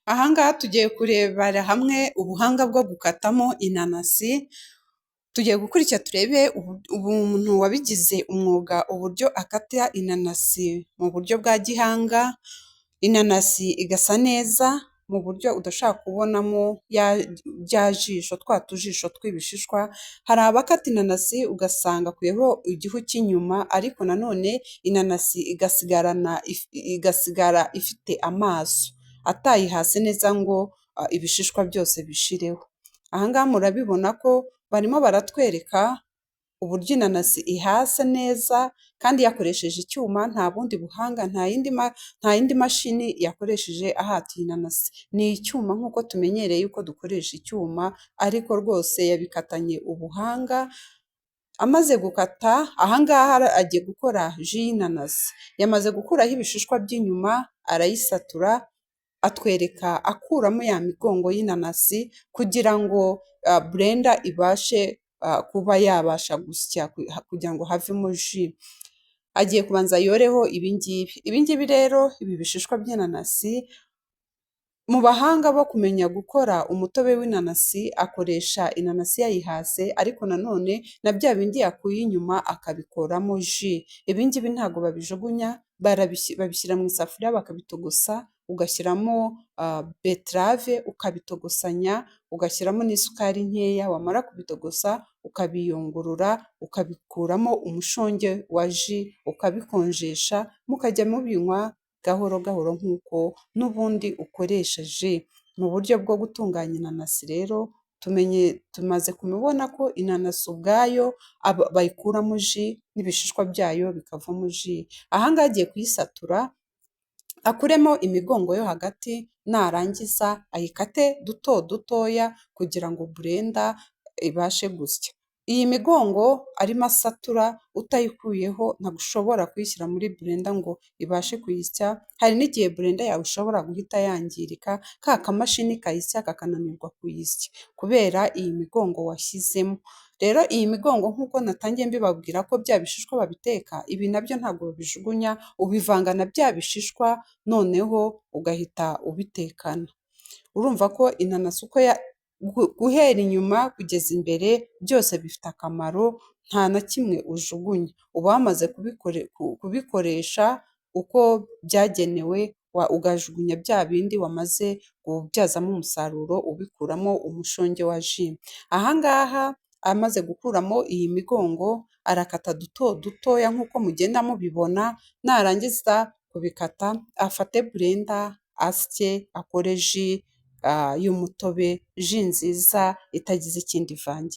Aha ngaha tugiye kurebera hamwe ubuhanga bwo gukatamo inanasi, tugiye gukurikira turebe umuntu wabigize umwuga uburyo akata inanasi mu buryo bwa gihanga, inanasi igasa neza mu buryo udashobora kubonamo rya jisho, twa tujisho tw'ibishishwa, hari abakata inanasi ugasanga akuyeho igihu cy'inyuma ariko nanone inanasi igasigara ifite amaso, atayihase neza ngo ibishishwa byose bishireho. Aha ngaha murabibona ko barimo baratwereka uburyo inanasi ihase neza kandi yakoresheje icyuma, nta bundi buhanga, nta yindi mashini yakoresheje ahata iyi nanasi, ni icyuma nk'uko tumenyereye yuko dukoresha icyuma ariko rwose yabikatanye ubuhanga. Amaze gukata aha ngaha agiye gukora ji y'inanasi, yamaze gukuraho ibishishwa by'inyuma arayisatura, atwereka akuramo ya migongo y'inanasi kugira ngo blender ibashe kuba yabasha gusya kugira ngo havemo ji. Agiye kubanza yoreho ibingibi rero, ibi bishishwa by'inanasi, mu bahanga bo kumenya gukora umutobe w'inanasi akoresha inanasi yayihase ariko nanone na bya bindi yakuye inyuma akabikoramo ji. Ibingibi ntabwo babijugunya, babishyira mu isafuriya bakabitogosa, ugashyiramo beterave ukabitogosanya, ugashyiramo n'isukari nkeya, wamara kubitogosa ukabiyungurura ukabikuramo umushonge wa ji, ukabikonjesha mukajya mubinywa gahoro gahoro nk'uko n'ubundi ukoresha ji. Mu buryo bwo gutunganya inanasi rero tumaze kubibona ko inanasi ubwayo bayikuramo ji n'ibishishwa byayo bikavamo ji. Aha ngaha agiye kuyisatura akuremo imigongo yo hagati, narangiza ayikate duto dutoya kugira ngo blender ibashe gusya. Iyi migongo arimo asatura utayikuyeho ntabwo ushobora kuyishyira muri blender ngo ibashe kuyisya, hari n'igihe blender yawe ishobora guhita yangirika, ka kamashini kayisya kakananirwa kuyisya kubera iyi migongo washyizemo. Rero iyi migongo nk'uko natangiye mbibabwira ko bya bishishwa babiteka, ibi nabyo ntabwo babijugunya, ubivanga na bya bishishwa noneho ugahita ubitekana. Urumva ko inanasi uko guhera inyuma kugeza imbere byose bifite akamaro, nta na kimwe ujugunya, uba wamaze kubikoresha uko byagenewe, ugajugunya bya bindi wamaze kubyazamo umusaruro ubikuramo umushonge wa ji. Aha ngaha amaze gukuramo iyi migongo arakata duto dutoya nk'uko mugenda mubibona, narangiza kubikata afate blender asye akore ji y'umutobe, ji nziza itagize ikindi ivangiye.